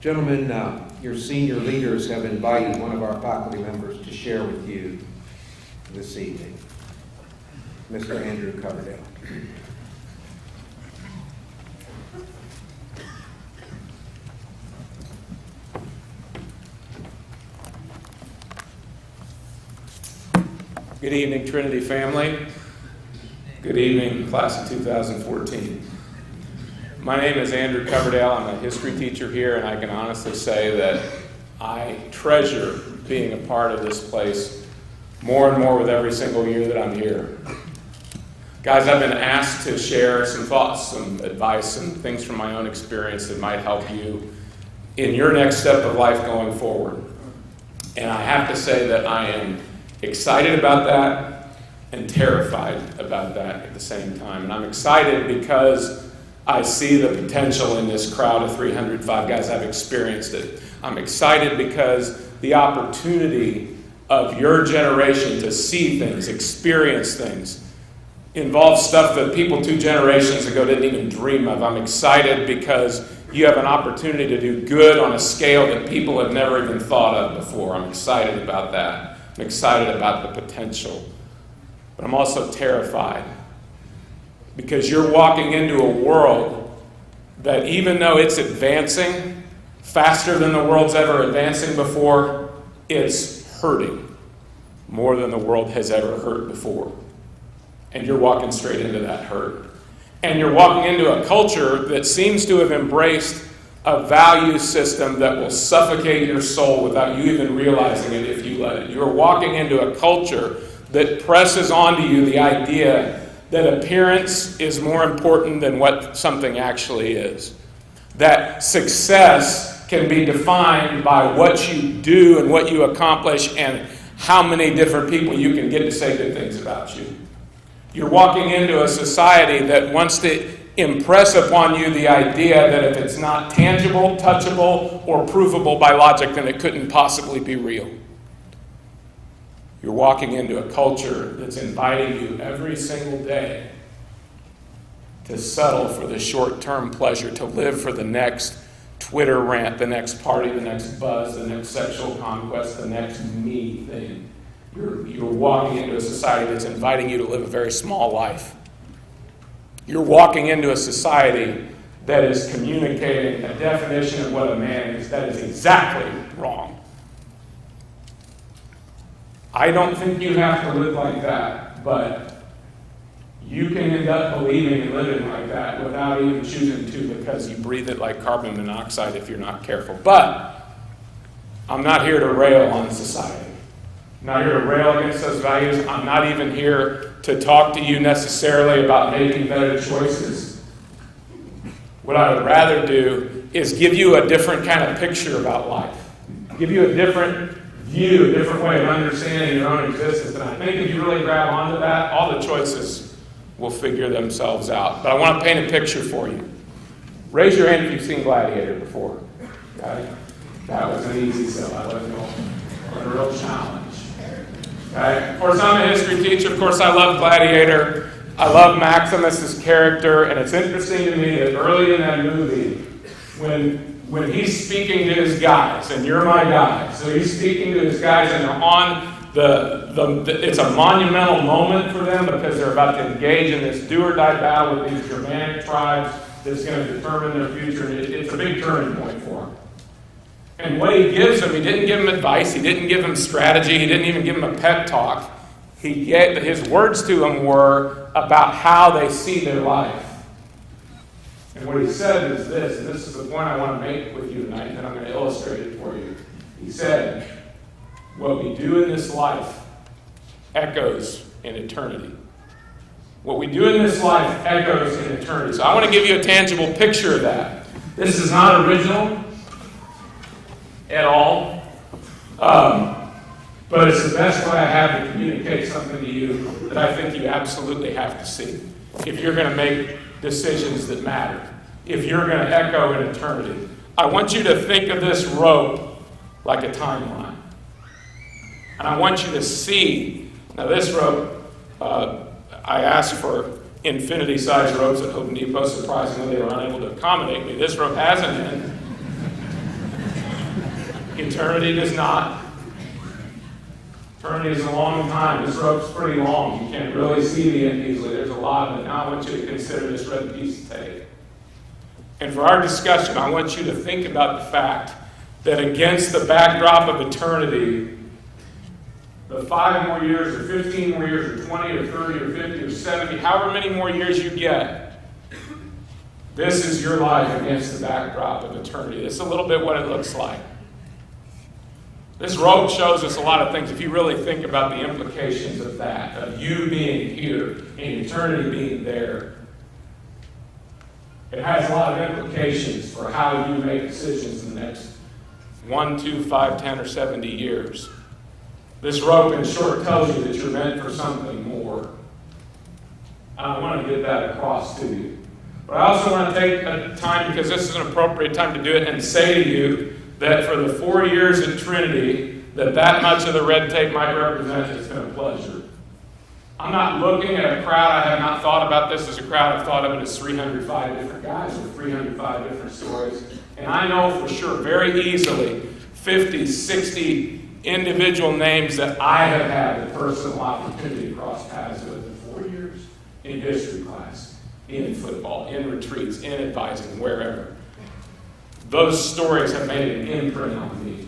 Gentlemen, your senior leaders have invited one of our faculty members to share with you this evening, Mr. Andrew Coverdale. Good evening, Trinity family. Good evening, class of 2014. My name is Andrew Coverdale. I'm a history teacher here, and I can honestly say that I treasure being a part of this place more and more with every single year that I'm here. Guys, I've been asked to share some thoughts, some advice, some things from my own experience that might help you in your next step of life going forward. And I have to say that I am excited about that and terrified about that at the same time. And I'm excited because I see the potential in this crowd of 305 guys. I've experienced it. I'm excited because the opportunity of your generation to see things, experience things, involves stuff that people 2 generations ago didn't even dream of. I'm excited because you have an opportunity to do good on a scale that people have never even thought of before. I'm excited about that. I'm excited about the potential. But I'm also terrified because you're walking into a world that, even though it's advancing faster than the world's ever advancing before, it's hurting more than the world has ever hurt before. And you're walking straight into that hurt. And you're walking into a culture that seems to have embraced a value system that will suffocate your soul without you even realizing it if you let it. You're walking into a culture that presses onto you the idea that appearance is more important than what something actually is. That success can be defined by what you do and what you accomplish and how many different people you can get to say good things about you. You're walking into a society that wants to impress upon you the idea that if it's not tangible, touchable, or provable by logic, then it couldn't possibly be real. You're walking into a culture that's inviting you every single day to settle for the short-term pleasure, to live for the next Twitter rant, the next party, the next buzz, the next sexual conquest, the next me thing. You're walking into a society that's inviting you to live a very small life. You're walking into a society that is communicating a definition of what a man is that is exactly wrong. I don't think you have to live like that, but you can end up believing and living like that without even choosing to, because you breathe it like carbon monoxide if you're not careful. But I'm not here to rail on society. I'm not here to rail against those values. I'm not even here to talk to you necessarily about making better choices. What I would rather do is give you a different kind of picture about life. Give you a different view, a different way of understanding your own existence. And I think if you really grab onto that, all the choices will figure themselves out. But I want to paint a picture for you. Raise your hand if you've seen Gladiator before. Okay? That was an easy sell. I wasn't a real challenge. Okay? Of course, I'm a history teacher. Of course, I love Gladiator. I love Maximus's character. And it's interesting to me that early in that movie, when he's speaking to his guys, and you're my guys, so he's speaking to his guys, and they're on it's a monumental moment for them because they're about to engage in this do-or-die battle with these Germanic tribes that's going to determine their future. It's a big turning point for them. And what he gives them, he didn't give them advice, he didn't give them strategy, he didn't even give them a pep talk. His words to them were about how they see their life. And what he said is this, and this is the point I want to make with you tonight, and then I'm going to illustrate it for you. He said, what we do in this life echoes in eternity. What we do in this life echoes in eternity. So I want to give you a tangible picture of that. This is not original at all, but it's the best way I have to communicate something to you that I think you absolutely have to see if you're going to make decisions that matter, if you're going to echo in eternity. I want you to think of this rope like a timeline. And I want you to see, now this rope, I asked for infinity-sized ropes at Home Depot. Surprisingly, they were unable to accommodate me. This rope has an end. Eternity does not. Eternity is a long time. This rope's pretty long. You can't really see the end easily. There's a lot of it. Now I want you to consider this red piece of tape. And for our discussion, I want you to think about the fact that against the backdrop of eternity, the 5 more years or 15 more years or 20 or 30 or 50 or 70, however many more years you get, this is your life against the backdrop of eternity. This is a little bit what it looks like. This rope shows us a lot of things. If you really think about the implications of that, of you being here and eternity being there, it has a lot of implications for how you make decisions in the next 1, 2, 5, 10, or 70 years. This rope, in short, tells you that you're meant for something more. I want to get that across to you. But I also want to take a time, because this is an appropriate time to do it, and say to you that for the 4 years at Trinity, that much of the red tape might represent, it's been a pleasure. I'm not looking at a crowd. I have not thought about this as a crowd. I've thought of it as 305 different guys with 305 different stories. And I know for sure, very easily, 50, 60 individual names that I have had the personal opportunity to cross paths with in 4 years, in history class, in football, in retreats, in advising, wherever. Those stories have made an imprint on me.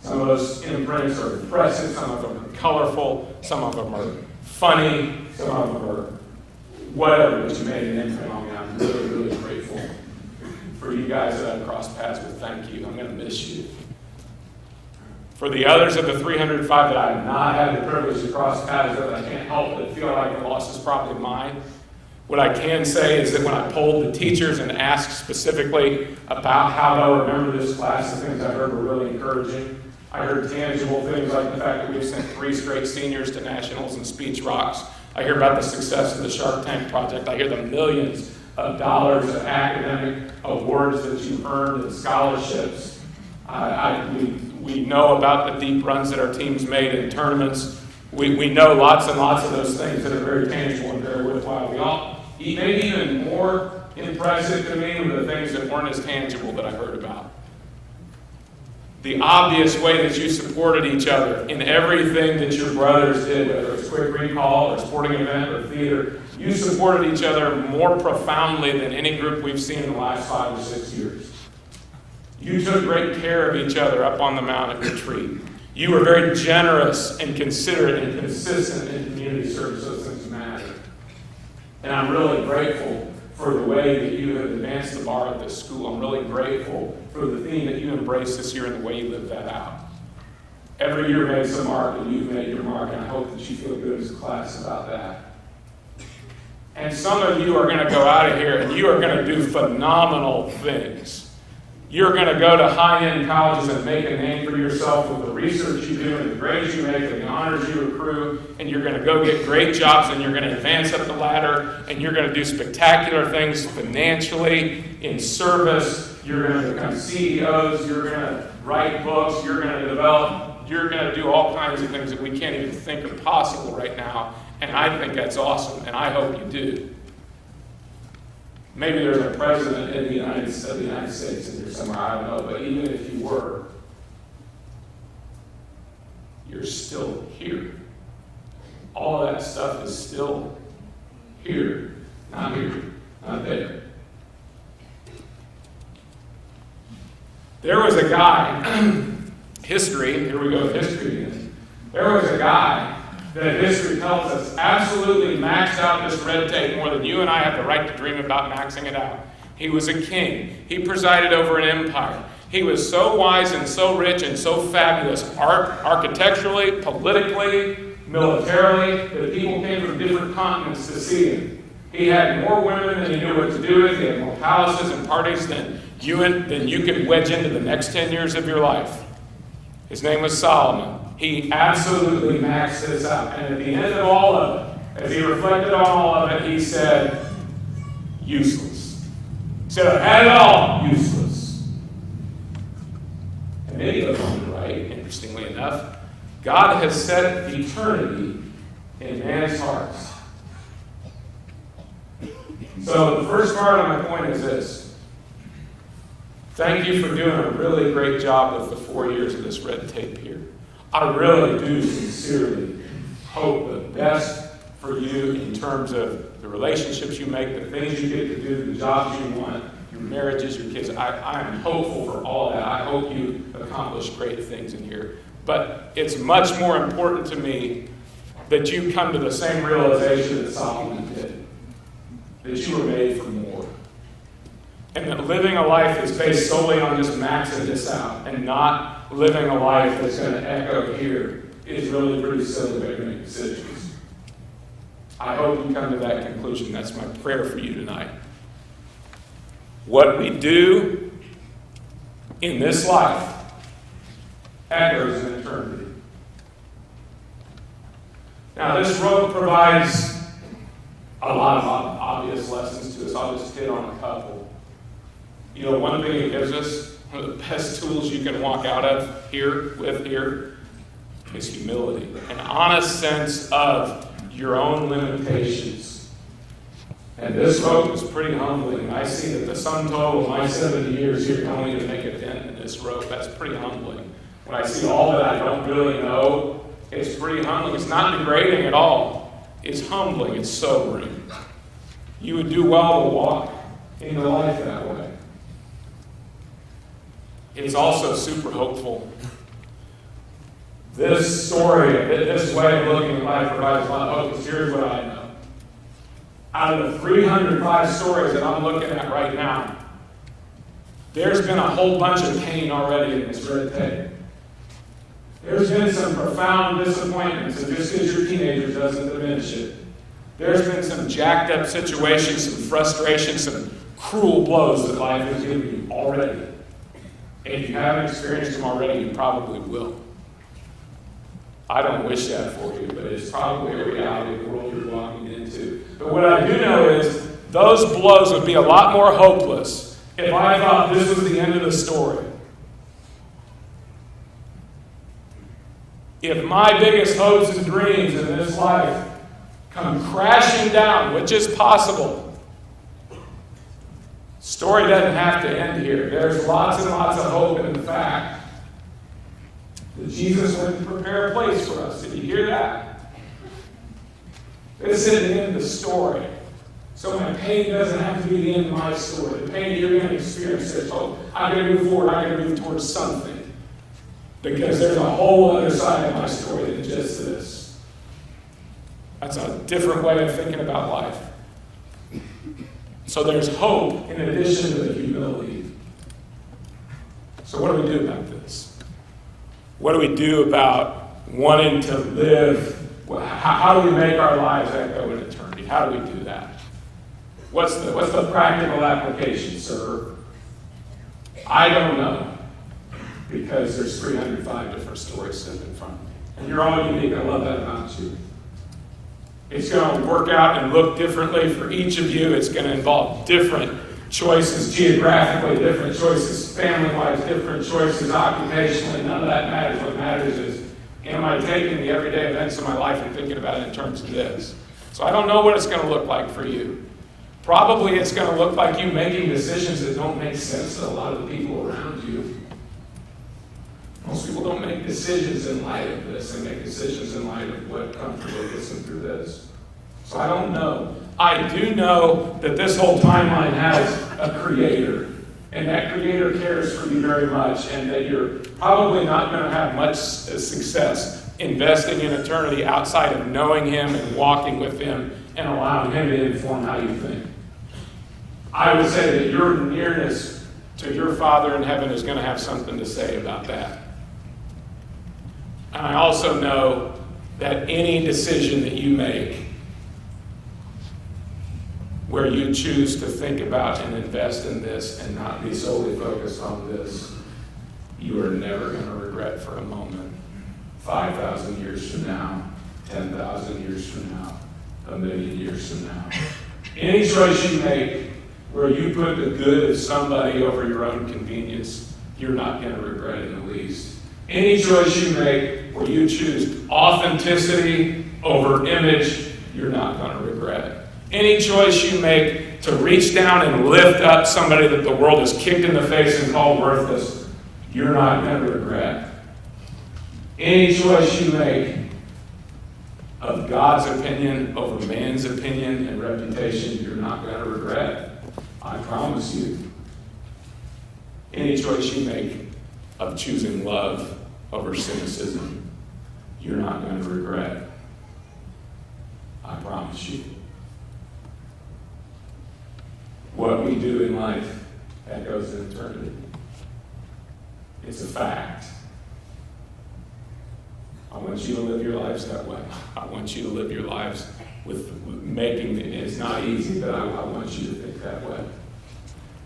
Some of those imprints are impressive, some of them are colorful, some of them are funny, some of them are whatever, but you made an imprint on me. I'm really, really grateful for you guys that I've crossed paths with. Thank you. I'm going to miss you. For the others of the 305 that I have not had the privilege to cross paths with, I can't help but feel like the loss is probably mine. What I can say is that when I polled the teachers and asked specifically about how they'll remember this class, the things I heard were really encouraging. I heard tangible things like the fact that we've sent 3 straight seniors to nationals and speech rocks. I hear about the success of the Shark Tank project. I hear the millions of dollars of academic awards that you've earned and scholarships. We know about the deep runs that our teams made in tournaments. We know lots and lots of those things that are very tangible and very worthwhile. Maybe even more impressive to me were the things that weren't as tangible that I heard about. The obvious way that you supported each other in everything that your brothers did, whether it was quick recall or sporting event or theater, you supported each other more profoundly than any group we've seen in the last 5 or 6 years. You took great care of each other up on the mountain retreat. You were very generous and considerate and consistent in community service. Those things matter. And I'm really grateful for the way that you have advanced the bar at this school. I'm really grateful for the theme that you embraced this year and the way you lived that out. Every year made some mark, and you've made your mark, and I hope that you feel good as a class about that. And some of you are going to go out of here, and you are going to do phenomenal things. You're going to go to high-end colleges and make a name for yourself with the research you do and the grades you make and the honors you accrue, and you're going to go get great jobs, and you're going to advance up the ladder, and you're going to do spectacular things financially, in service. You're going to become CEOs. You're going to write books. You're going to develop. You're going to do all kinds of things that we can't even think are possible right now, and I think that's awesome, and I hope you do. Maybe there's a president of the United States in here somewhere, I don't know, but even if you were, you're still here. All of that stuff is still here, not there. There was a guy, history, here we go with history again. There was a guy that history tells us absolutely maxed out this red tape more than you and I have the right to dream about maxing it out. He was a king. He presided over an empire. He was so wise and so rich and so fabulous, architecturally, politically, militarily, that people came from different continents to see him. He had more women than he knew what to do with. He had more palaces and parties than you could wedge into the next 10 years of your life. His name was Solomon. He absolutely maxed this out. And at the end of all of it, as he reflected on all of it, he said, useless. He said, I've had it all, useless. And then he goes on to write, interestingly enough, God has set eternity in man's hearts. So the first part of my point is this. Thank you for doing a really great job with the 4 years of this red tape here. I really do sincerely hope the best for you in terms of the relationships you make, the things you get to do, the jobs you want, your marriages, your kids. I am hopeful for all that. I hope you accomplish great things in here. But it's much more important to me that you come to the same realization that Solomon did, that you were made for more. And that living a life that's based solely on just maxing this out and not living a life that's going to echo here is really pretty silly way to make decisions. I hope you come to that conclusion. That's my prayer for you tonight. What we do in this life echoes in eternity. Now, this road provides a lot of obvious lessons to us. I'll just hit on a couple. You know, one thing it gives us, one of the best tools you can walk out of here is humility. An honest sense of your own limitations. And this rope is pretty humbling. I see that the sum total of my 70 years here only to make a dent in this rope. That's pretty humbling. When I see all that I don't really know, it's pretty humbling. It's not degrading at all. It's humbling. It's sobering. You would do well to walk into life that way. It's also super hopeful. This story, this way of looking at life provides a lot of hope, because here's what I know. Out of the 305 stories that I'm looking at right now, there's been a whole bunch of pain already in this red tape. There's been some profound disappointments, and just because you're teenagers doesn't diminish it. There's been some jacked up situations, some frustration, some cruel blows that life has given you already. And if you haven't experienced them already, you probably will. I don't wish that for you, but it's probably a reality of the world you're walking into. But what I do know is those blows would be a lot more hopeless if I thought this was the end of the story. If my biggest hopes and dreams in this life come crashing down, which is possible, story doesn't have to end here. There's lots and lots of hope in the fact that Jesus went to prepare a place for us. Did you hear that? This isn't the end of the story. So my pain doesn't have to be the end of my story. The pain that you're going to experience says, oh, I'm going to move forward. I'm going to move towards something. Because there's a whole other side of my story than just this. That's a different way of thinking about life. So there's hope in addition to the humility. So what do we do about this? What do we do about wanting to live? How do we make our lives echo in eternity? How do we do that? What's the practical application, sir? I don't know. Because there's 305 different stories sitting in front of me. And you're all unique. I love that about you. It's going to work out and look differently for each of you. It's going to involve different choices geographically, different choices family-wise, different choices occupationally. None of that matters. What matters is, am I taking the everyday events of my life and thinking about it in terms of this? So I don't know what it's going to look like for you. Probably it's going to look like you making decisions that don't make sense to a lot of the people around you. Most people don't make decisions in light of this. They make decisions in light of what comfortably gets them through this. So I don't know. I do know that this whole timeline has a creator. And that creator cares for you very much. And that you're probably not going to have much success investing in eternity outside of knowing him and walking with him and allowing him to inform how you think. I would say that your nearness to your Father in heaven is going to have something to say about that. And I also know that any decision that you make where you choose to think about and invest in this and not be solely focused on this, you are never going to regret for a moment. 5,000 years from now, 10,000 years from now, 1,000,000 years from now. Any choice you make where you put the good of somebody over your own convenience, you're not going to regret it in the least. Any choice you make where you choose authenticity over image, you're not going to regret it. Any choice you make to reach down and lift up somebody that the world has kicked in the face and called worthless, you're not going to regret. Any choice you make of God's opinion over man's opinion and reputation, you're not going to regret. I promise you. Any choice you make of choosing love over cynicism, you're not going to regret. I promise you. What we do in life echoes in eternity. It's a fact. I want you to live your lives that way. I want you to live your lives with making it. It's not easy, but I want you to think that way.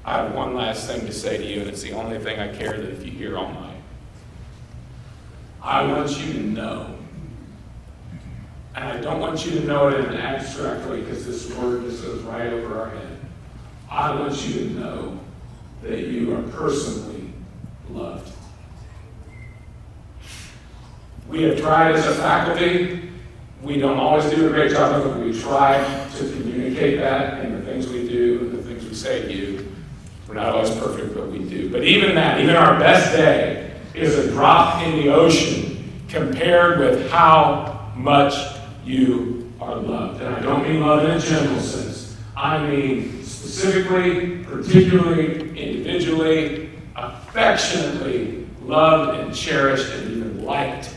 I have one last thing to say to you, and it's the only thing I care that if you hear all night. I want you to know, and I don't want you to know it in an abstract way because this word just goes right over our head. I want you to know that you are personally loved. We have tried as a faculty. We don't always do a great job of it. We try to communicate that in the things we do and the things we say to you. We're not always perfect, but we do. But even that, even our best day, is a drop in the ocean compared with how much you are loved. And I don't mean love in a general sense. I mean specifically, particularly, individually, affectionately loved and cherished and even liked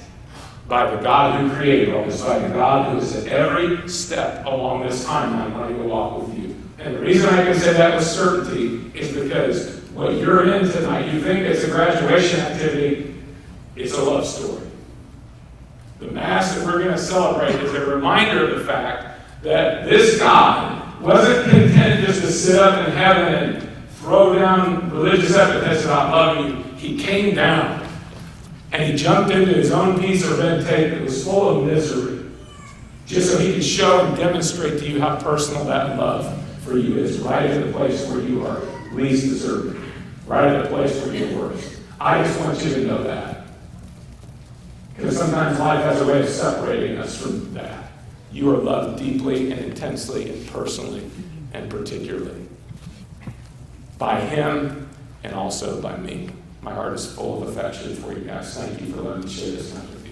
by the God who created all this, by the God who is at every step along this timeline wanting to walk with you. And the reason I can say that with certainty is because what you're in tonight, you think it's a graduation activity, it's a love story. The Mass that we're going to celebrate is a reminder of the fact that this God wasn't content just to sit up in heaven and throw down religious epithets about loving you. He came down and he jumped into his own piece of red tape that was full of misery, just so he could show and demonstrate to you how personal that love for you is, right at the place where you are least deserving, right at the place where you're worst. I just want you to know that. Because sometimes life has a way of separating us from that. You are loved deeply and intensely and personally and particularly by him and also by me. My heart is full of affection for you guys. Thank you for letting me share this message.